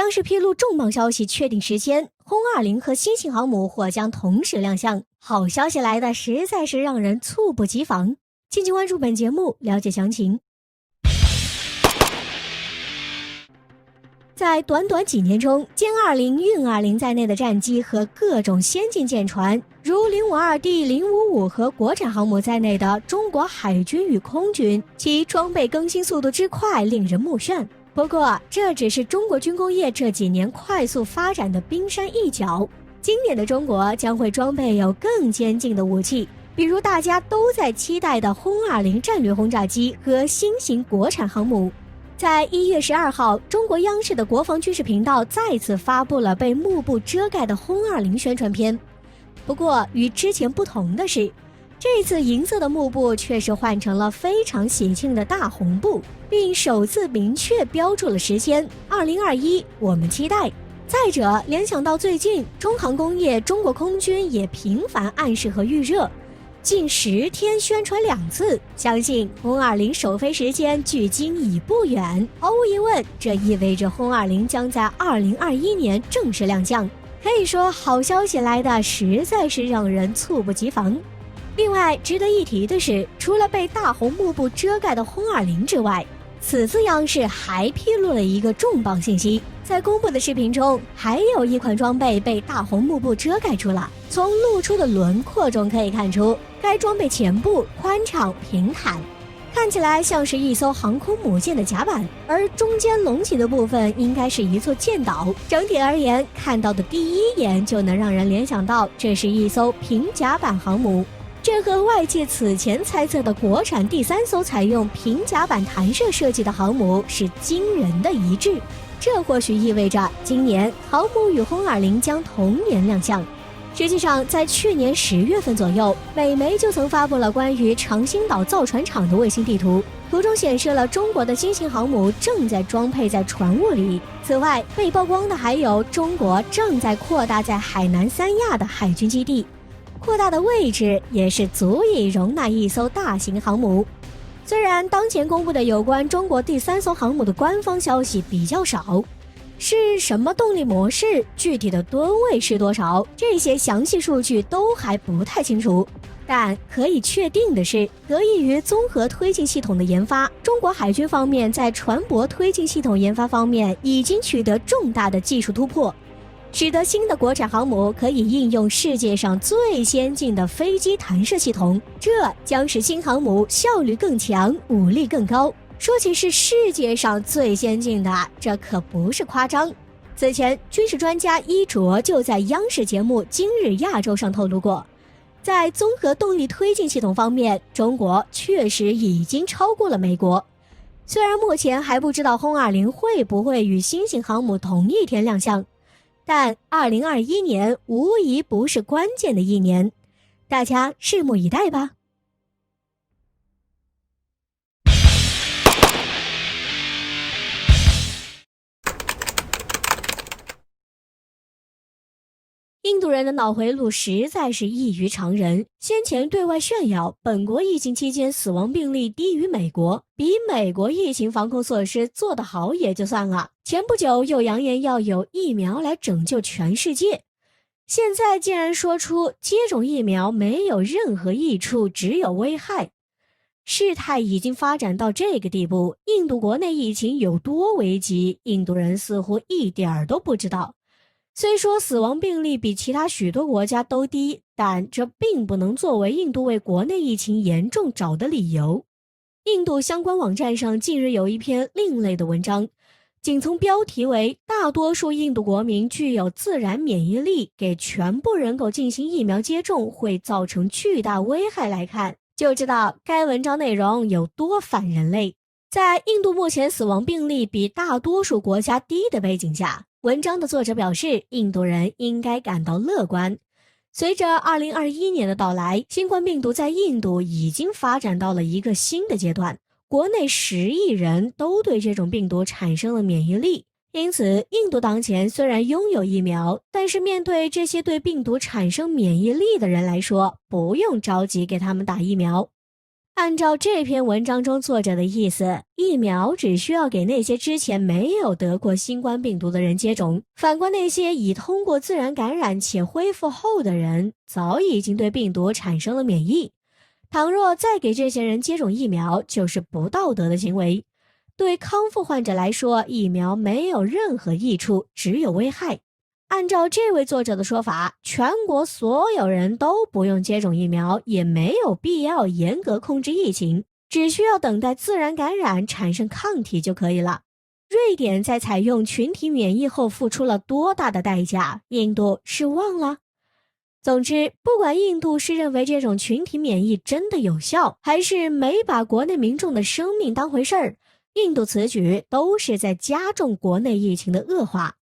央视披露重磅消息，确定时间，轰20和新型航母或将同时亮相。好消息来的实在是让人猝不及防。敬请关注本节目，了解详情。在短短几年中，歼20、运20在内的战机和各种先进舰船，如052D、055和国产航母在内的中国海军与空军，其装备更新速度之快令人目眩。不过，这只是中国军工业这几年快速发展的冰山一角。今年的中国将会装备有更先进的武器，比如大家都在期待的轰20战略轰炸机和新型国产航母。在1月12号，中国央视的国防军事频道再次发布了被幕布遮盖的轰20宣传片。不过，与之前不同的是，这次银色的幕布却是换成了非常喜庆的大红布，并首次明确标注了时间2021，我们期待。再者，联想到最近中航工业、中国空军也频繁暗示和预热，近10天宣传2次，相信轰20首飞时间距今已不远。毫无疑问，这意味着轰20将在2021年正式亮相。可以说，好消息来的实在是让人猝不及防。另外，值得一提的是，除了被大红幕布遮盖的轰20之外，此次央视还披露了一个重磅信息。在公布的视频中，还有一款装备被大红幕布遮盖住了。从露出的轮廓中可以看出，该装备前部宽敞平坦，看起来像是一艘航空母舰的甲板，而中间隆起的部分应该是一座舰岛。整体而言，看到的第一眼就能让人联想到这是一艘平甲板航母。这和外界此前猜测的国产第3艘采用平甲板弹射设计的航母是惊人的一致。这或许意味着今年航母与轰20将同年亮相。实际上，在去年10月份左右，美媒就曾发布了关于长兴岛造船厂的卫星地图，图中显示了中国的新型航母正在装配在船坞里。此外，被曝光的还有中国正在扩大在海南三亚的海军基地，扩大的位置也是足以容纳一艘大型航母。虽然当前公布的有关中国第3艘航母的官方消息比较少，是什么动力模式，具体的吨位是多少，这些详细数据都还不太清楚。但可以确定的是，得益于综合推进系统的研发，中国海军方面在船舶推进系统研发方面已经取得重大的技术突破，使得新的国产航母可以应用世界上最先进的飞机弹射系统，这将使新航母效率更强，武力更高。说起是世界上最先进的，这可不是夸张。此前，军事专家伊卓就在央视节目《今日亚洲》上透露过，在综合动力推进系统方面，中国确实已经超过了美国。虽然目前还不知道轰20会不会与新型航母同一天亮相，但2021年无疑不是关键的一年，大家拭目以待吧。印度人的脑回路实在是异于常人，先前对外炫耀本国疫情期间死亡病例低于美国，比美国疫情防控措施做得好也就算了，前不久又扬言要有疫苗来拯救全世界，现在竟然说出接种疫苗没有任何益处，只有危害。事态已经发展到这个地步，印度国内疫情有多危急，印度人似乎一点儿都不知道。虽说死亡病例比其他许多国家都低，但这并不能作为印度为国内疫情严重找的理由。印度相关网站上近日有一篇另类的文章，仅从标题为大多数印度国民具有自然免疫力，给全部人口进行疫苗接种会造成巨大危害来看，就知道该文章内容有多反人类。在印度目前死亡病例比大多数国家低的背景下，文章的作者表示，印度人应该感到乐观。随着2021年的到来，新冠病毒在印度已经发展到了一个新的阶段，国内10亿人都对这种病毒产生了免疫力。因此，印度当前虽然拥有疫苗，但是面对这些对病毒产生免疫力的人来说，不用着急给他们打疫苗。按照这篇文章中作者的意思，疫苗只需要给那些之前没有得过新冠病毒的人接种，反观那些已通过自然感染且恢复后的人，早已经对病毒产生了免疫。倘若再给这些人接种疫苗，就是不道德的行为。对康复患者来说，疫苗没有任何益处，只有危害。按照这位作者的说法，全国所有人都不用接种疫苗，也没有必要严格控制疫情，只需要等待自然感染产生抗体就可以了。瑞典在采用群体免疫后付出了多大的代价？印度是忘了？总之，不管印度是认为这种群体免疫真的有效，还是没把国内民众的生命当回事儿，印度此举都是在加重国内疫情的恶化。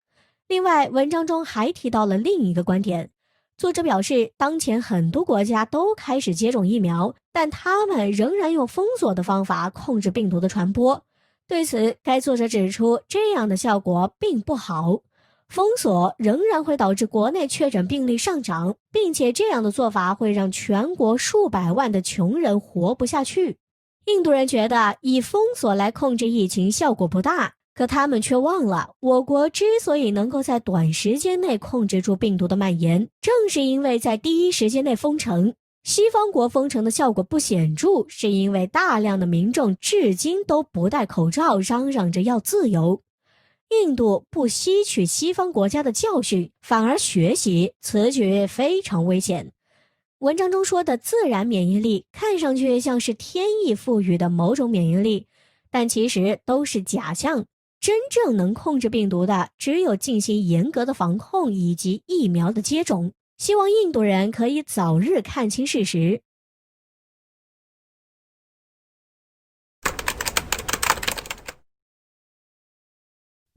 另外，文章中还提到了另一个观点。作者表示，当前很多国家都开始接种疫苗，但他们仍然用封锁的方法控制病毒的传播。对此，该作者指出，这样的效果并不好。封锁仍然会导致国内确诊病例上涨，并且这样的做法会让全国数百万的穷人活不下去。印度人觉得以封锁来控制疫情效果不大，可他们却忘了，我国之所以能够在短时间内控制住病毒的蔓延，正是因为在第一时间内封城。西方国封城的效果不显著，是因为大量的民众至今都不戴口罩，嚷嚷着要自由。印度不吸取西方国家的教训，反而学习，此举非常危险。文章中说的自然免疫力看上去像是天意赋予的某种免疫力，但其实都是假象。真正能控制病毒的，只有进行严格的防控以及疫苗的接种。希望印度人可以早日看清事实。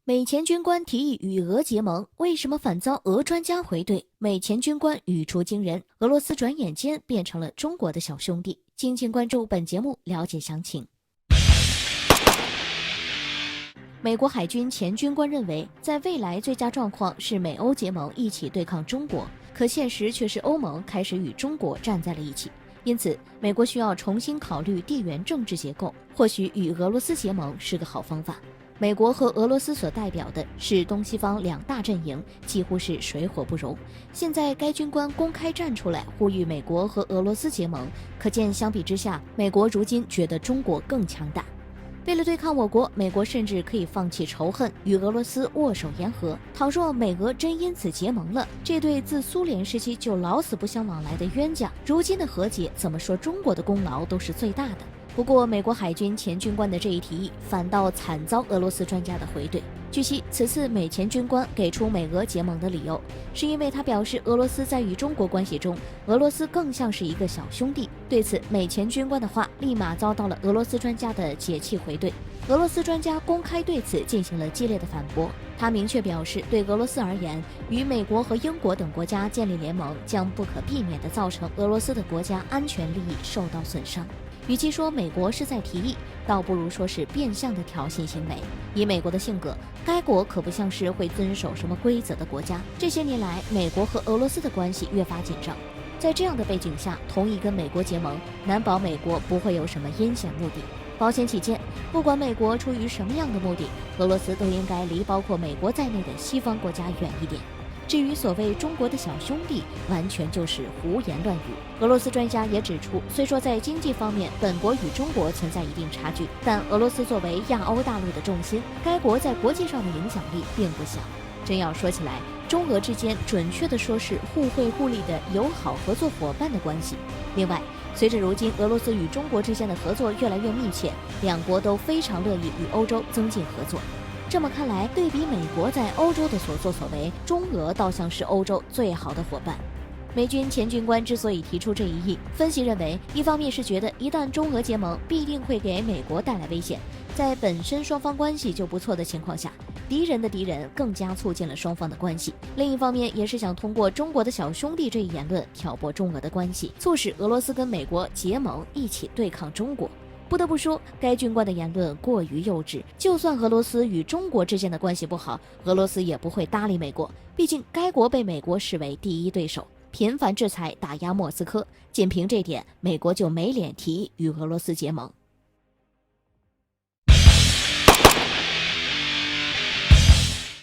美前军官提议与俄结盟，为什么反遭俄专家回怼？美前军官语出惊人，俄罗斯转眼间变成了中国的小兄弟。敬请关注本节目，了解详情。美国海军前军官认为，在未来最佳状况是美欧结盟一起对抗中国，可现实却是欧盟开始与中国站在了一起。因此，美国需要重新考虑地缘政治结构，或许与俄罗斯结盟是个好方法。美国和俄罗斯所代表的是东西方两大阵营，几乎是水火不容。现在该军官公开站出来呼吁美国和俄罗斯结盟，可见相比之下，美国如今觉得中国更强大。为了对抗我国，美国甚至可以放弃仇恨，与俄罗斯握手言和。倘若美俄真因此结盟了，这对自苏联时期就老死不相往来的冤家，如今的和解，怎么说中国的功劳都是最大的。不过，美国海军前军官的这一提议反倒惨遭俄罗斯专家的回怼。据悉，此次美前军官给出美俄结盟的理由，是因为他表示俄罗斯在与中国关系中，俄罗斯更像是一个小兄弟。对此，美前军官的话立马遭到了俄罗斯专家的解气回怼。俄罗斯专家公开对此进行了激烈的反驳，他明确表示，对俄罗斯而言，与美国和英国等国家建立联盟将不可避免地造成俄罗斯的国家安全利益受到损伤。与其说美国是在提议，倒不如说是变相的挑衅行为。以美国的性格，该国可不像是会遵守什么规则的国家。这些年来，美国和俄罗斯的关系越发紧张。在这样的背景下，同意跟美国结盟，难保美国不会有什么阴险目的。保险起见，不管美国出于什么样的目的，俄罗斯都应该离包括美国在内的西方国家远一点。至于所谓中国的小兄弟，完全就是胡言乱语。俄罗斯专家也指出，虽说在经济方面本国与中国存在一定差距，但俄罗斯作为亚欧大陆的重心，该国在国际上的影响力并不小。真要说起来，中俄之间准确地说是互惠互利的友好合作伙伴的关系。另外，随着如今俄罗斯与中国之间的合作越来越密切，两国都非常乐意与欧洲增进合作。这么看来，对比美国在欧洲的所作所为，中俄倒像是欧洲最好的伙伴。美军前军官之所以提出这一议，分析认为，一方面是觉得一旦中俄结盟，必定会给美国带来危险，在本身双方关系就不错的情况下，敌人的敌人更加促进了双方的关系。另一方面，也是想通过中国的小兄弟这一言论挑拨中俄的关系，促使俄罗斯跟美国结盟一起对抗中国。不得不说，该军官的言论过于幼稚。就算俄罗斯与中国之间的关系不好，俄罗斯也不会搭理美国，毕竟该国被美国视为第一对手。频繁制裁打压莫斯科，仅凭这点，美国就没脸提与俄罗斯结盟。